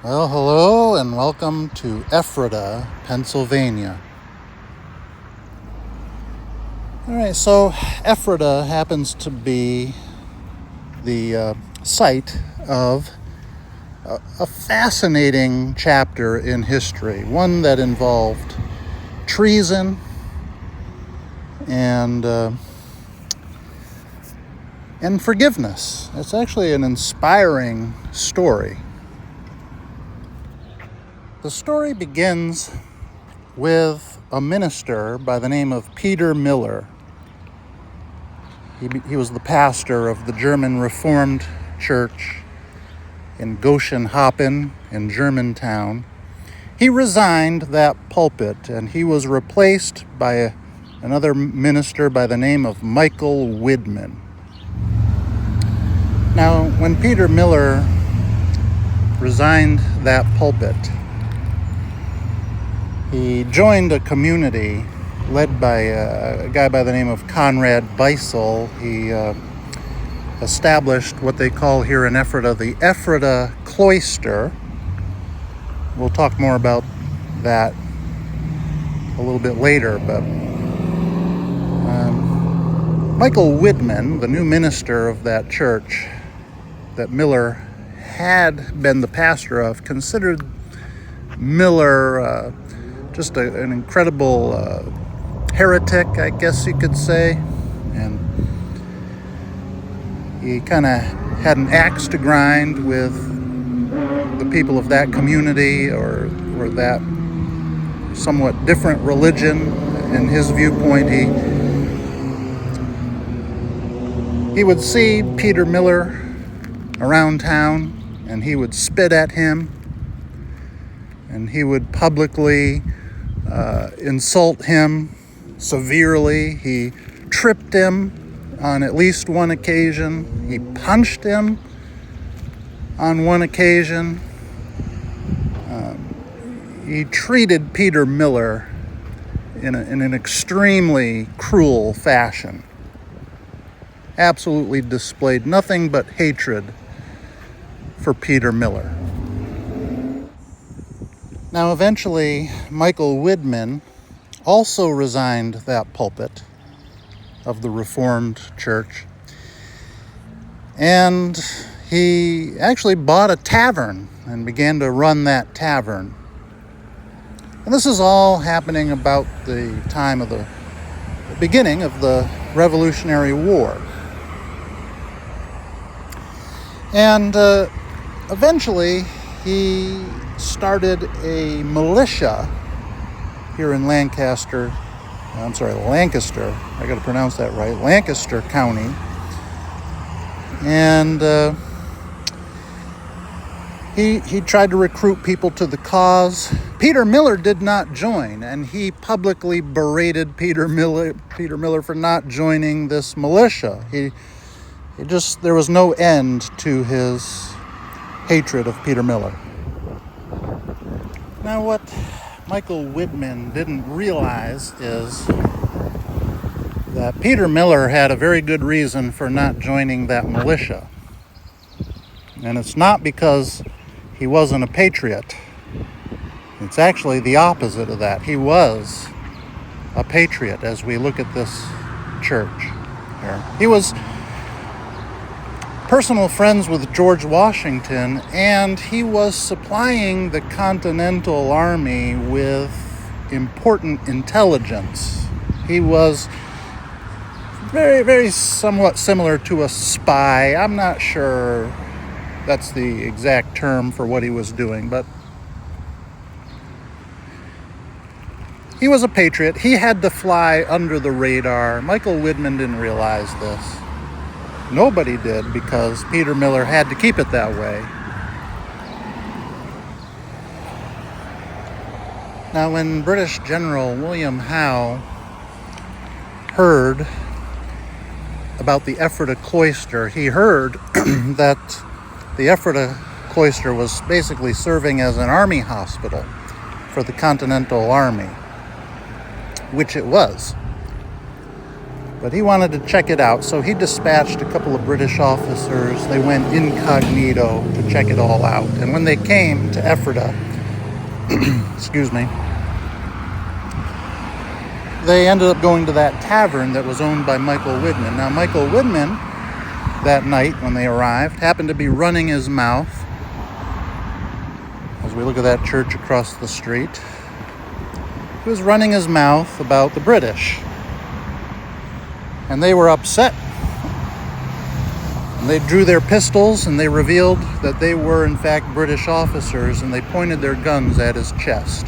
Well, hello and welcome to Ephrata, Pennsylvania. All right, so Ephrata happens to be the site of a fascinating chapter in history, one that involved treason and forgiveness. It's actually an inspiring story. The story begins with a minister by the name of Peter Miller. He was the pastor of the German Reformed Church in Goshenhappen in Germantown. He resigned that pulpit and he was replaced by another minister by the name of Michael Widman. Now, when Peter Miller resigned that pulpit, he joined a community led by a guy by the name of Conrad Beisel. He established what they call here in Ephrata the Ephrata Cloister. We'll talk more about that a little bit later, but Michael Widman, the new minister of that church that Miller had been the pastor of, considered Miller just an incredible heretic, I guess you could say, and he kind of had an axe to grind with the people of that community or that somewhat different religion. In his viewpoint, he would see Peter Miller around town and he would spit at him and he would publicly insult him severely. He tripped him on at least one occasion. He punched him on one occasion. He treated Peter Miller in an extremely cruel fashion. Absolutely displayed nothing but hatred for Peter Miller. Now, eventually, Michael Widman also resigned that pulpit of the Reformed Church, and he actually bought a tavern and began to run that tavern. And this is all happening about the time of the beginning of the Revolutionary War. And eventually, he started a militia here in Lancaster. I got to pronounce that right. Lancaster County. And he tried to recruit people to the cause. Peter Miller did not join, and he publicly berated Peter Miller for not joining this militia. There was no end to his hatred of Peter Miller. Now, what Michael Widman didn't realize is that Peter Miller had a very good reason for not joining that militia. And it's not because he wasn't a patriot. It's actually the opposite of that. He was a patriot as we look at this church here. He was personal friends with George Washington, and he was supplying the Continental Army with important intelligence. He was very, very somewhat similar to a spy. I'm not sure that's the exact term for what he was doing, but he was a patriot. He had to fly under the radar. Michael Widman didn't realize this. Nobody did, because Peter Miller had to keep it that way. Now, when British General William Howe heard about the Ephrata Cloister, he heard that the Ephrata Cloister was basically serving as an army hospital for the Continental Army, which it was. But he wanted to check it out, so he dispatched a couple of British officers. They went incognito to check it all out. And when they came to Ephrata, excuse me, they ended up going to that tavern that was owned by Michael Widman. Now, Michael Widman, that night when they arrived, happened to be running his mouth, as we look at that church across the street. He was running his mouth about the British. And they were upset. And they drew their pistols and they revealed that they were in fact British officers, and they pointed their guns at his chest.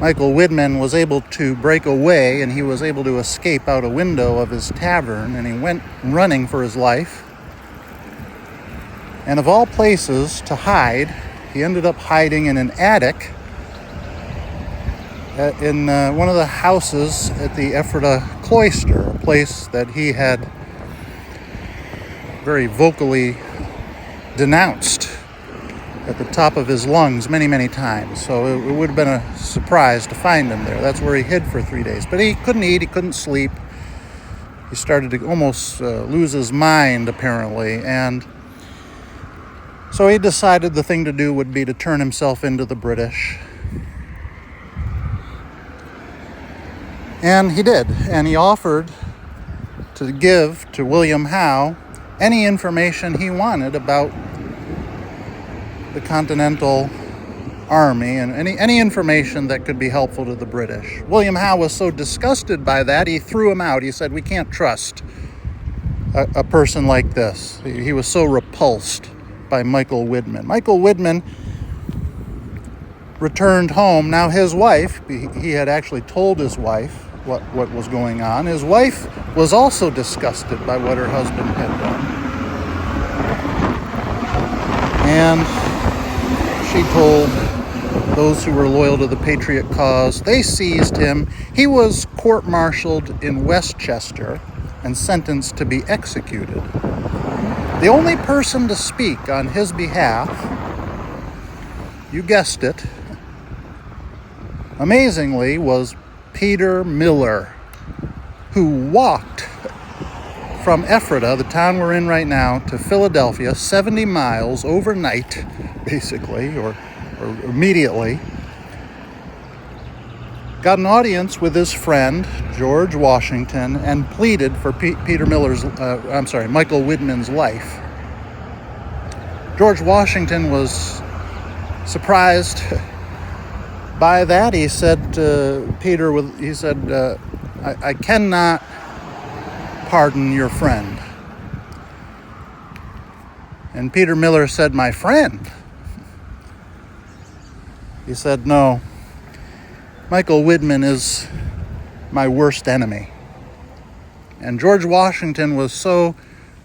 Michael Widman was able to break away, and he was able to escape out a window of his tavern, and he went running for his life. And of all places to hide, he ended up hiding in an attic in one of the houses at the Ephrata cloister, a place that he had very vocally denounced at the top of his lungs many, many times. So it would have been a surprise to find him there. That's where he hid for 3 days. But he couldn't eat, he couldn't sleep. He started to almost lose his mind, apparently. And so he decided the thing to do would be to turn himself into the British. And he did. And he offered to give to William Howe any information he wanted about the Continental Army and any information that could be helpful to the British. William Howe was so disgusted by that, he threw him out. He said, "We can't trust a person like this." He was so repulsed by Michael Widman. Michael Widman returned home. Now his wife, he had actually told his wife what was going on. His wife was also disgusted by what her husband had done. And she told those who were loyal to the Patriot cause, they seized him. He was court-martialed in Westchester and sentenced to be executed. The only person to speak on his behalf, you guessed it, amazingly, was Peter Miller, who walked from Ephrata, the town we're in right now, to Philadelphia, 70 miles overnight, basically, or immediately. Got an audience with his friend, George Washington, and pleaded for Michael Widman's life. George Washington was surprised by that. He said to Peter, I cannot pardon your friend. And Peter Miller said, "My friend?" He said, "No, Michael Widman is my worst enemy." And George Washington was so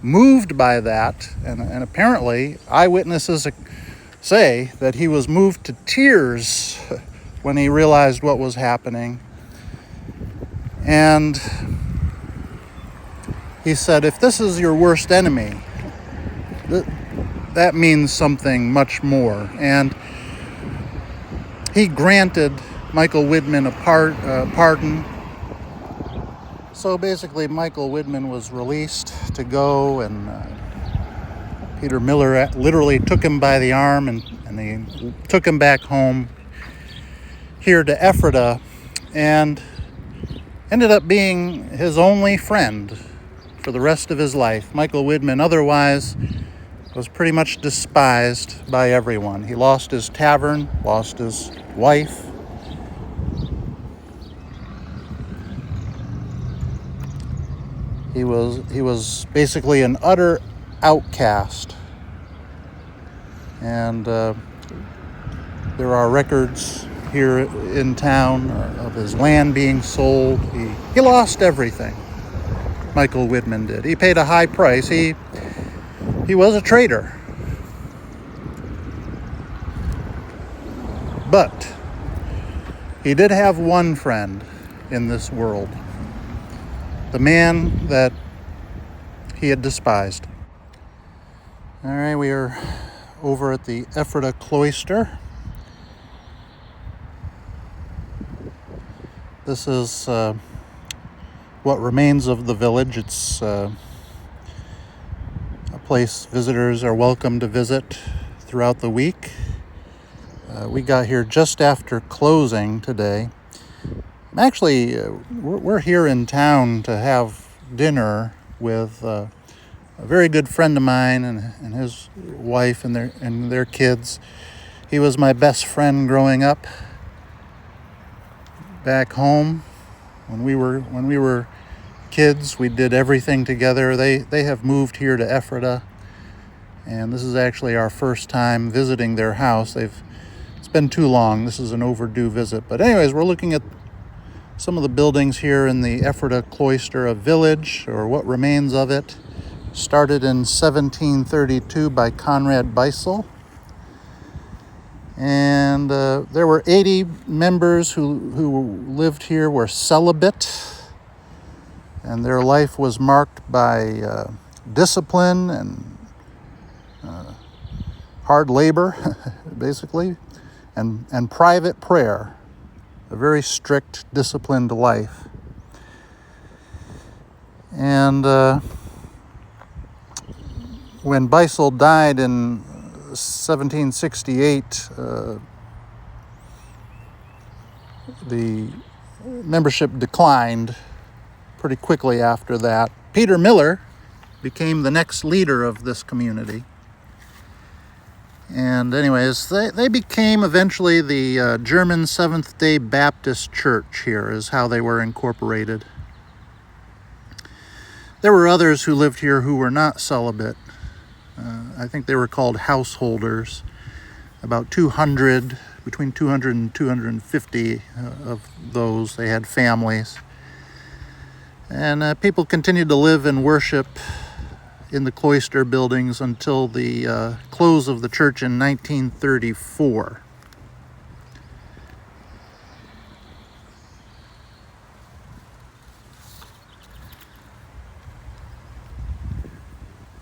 moved by that, and apparently eyewitnesses say that he was moved to tears when he realized what was happening. And he said, "If this is your worst enemy, that means something much more." And he granted Michael Widman a pardon. So basically, Michael Widman was released to go, and Peter Miller literally took him by the arm and he took him back home here to Ephrata, and ended up being his only friend for the rest of his life. Michael Widman otherwise was pretty much despised by everyone. He lost his tavern, lost his wife. He was basically an utter outcast. And there are records here in town of his land being sold. He lost everything. Michael Widman did. He paid a high price. He was a traitor. But he did have one friend in this world. The man that he had despised. All right, we are over at the Ephrata cloister. This is what remains of the village. It's a place visitors are welcome to visit throughout the week. We got here just after closing today. Actually, we're here in town to have dinner with a very good friend of mine and his wife and their kids. He was my best friend growing up back home. When we were kids, we did everything together. They have moved here to Ephrata, and this is actually our first time visiting their house. It's been too long. This is an overdue visit. But anyways, we're looking at some of the buildings here in the Ephrata cloister, a village, or what remains of it. Started in 1732 by Conrad Beisel. And there were 80 members who lived here, were celibate, and their life was marked by discipline and hard labor, basically, and private prayer, a very strict, disciplined life. And when Beisel died in 1768, the membership declined pretty quickly after that. Peter Miller became the next leader of this community. And anyways, they became eventually the German Seventh-day Baptist Church here, is how they were incorporated. There were others who lived here who were not celibate. I think they were called householders. About 200, between 200 and 250 of those, they had families. And people continued to live and worship in the cloister buildings until the close of the church in 1934.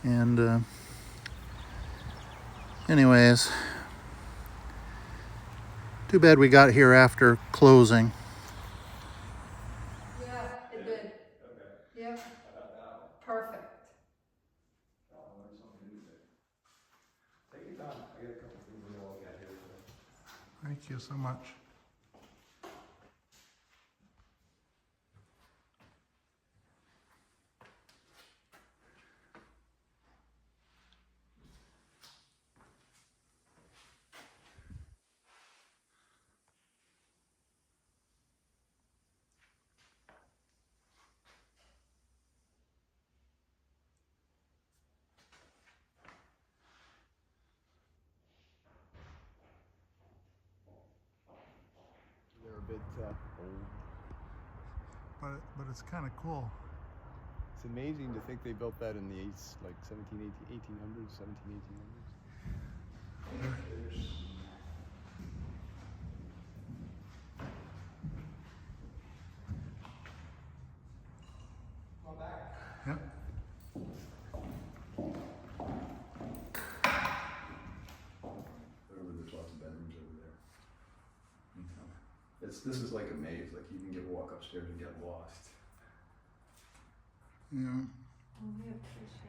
And anyways, too bad we got here after closing. Yeah, it did. Okay. Yep. Perfect. Take your time. I got a couple things we all got here today. Thank you so much. They're a bit old. But it's kind of cool. It's amazing to think they built that in the 1800s, 17, 1800s. Yep. There's lots of bedrooms over there. This is like a maze. Like you can walk upstairs and get lost. Yeah. Oh, we appreciate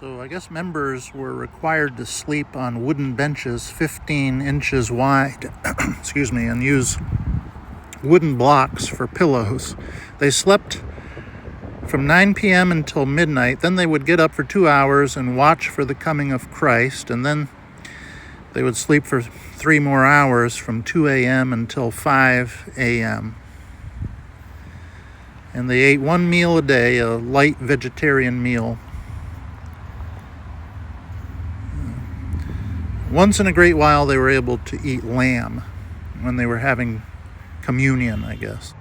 So I guess members were required to sleep on wooden benches 15 inches wide, excuse me, and use wooden blocks for pillows. They slept from 9 p.m. until midnight. Then they would get up for 2 hours and watch for the coming of Christ. And then they would sleep for 3 more hours from 2 a.m. until 5 a.m. And they ate 1 meal a day, a light vegetarian meal. Once in a great while, they were able to eat lamb when they were having communion, I guess.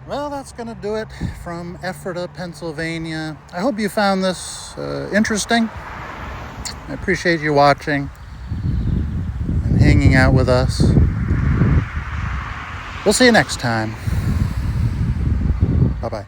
Well, that's going to do it from Ephrata, Pennsylvania. I hope you found this interesting. I appreciate you watching and hanging out with us. We'll see you next time. Bye-bye.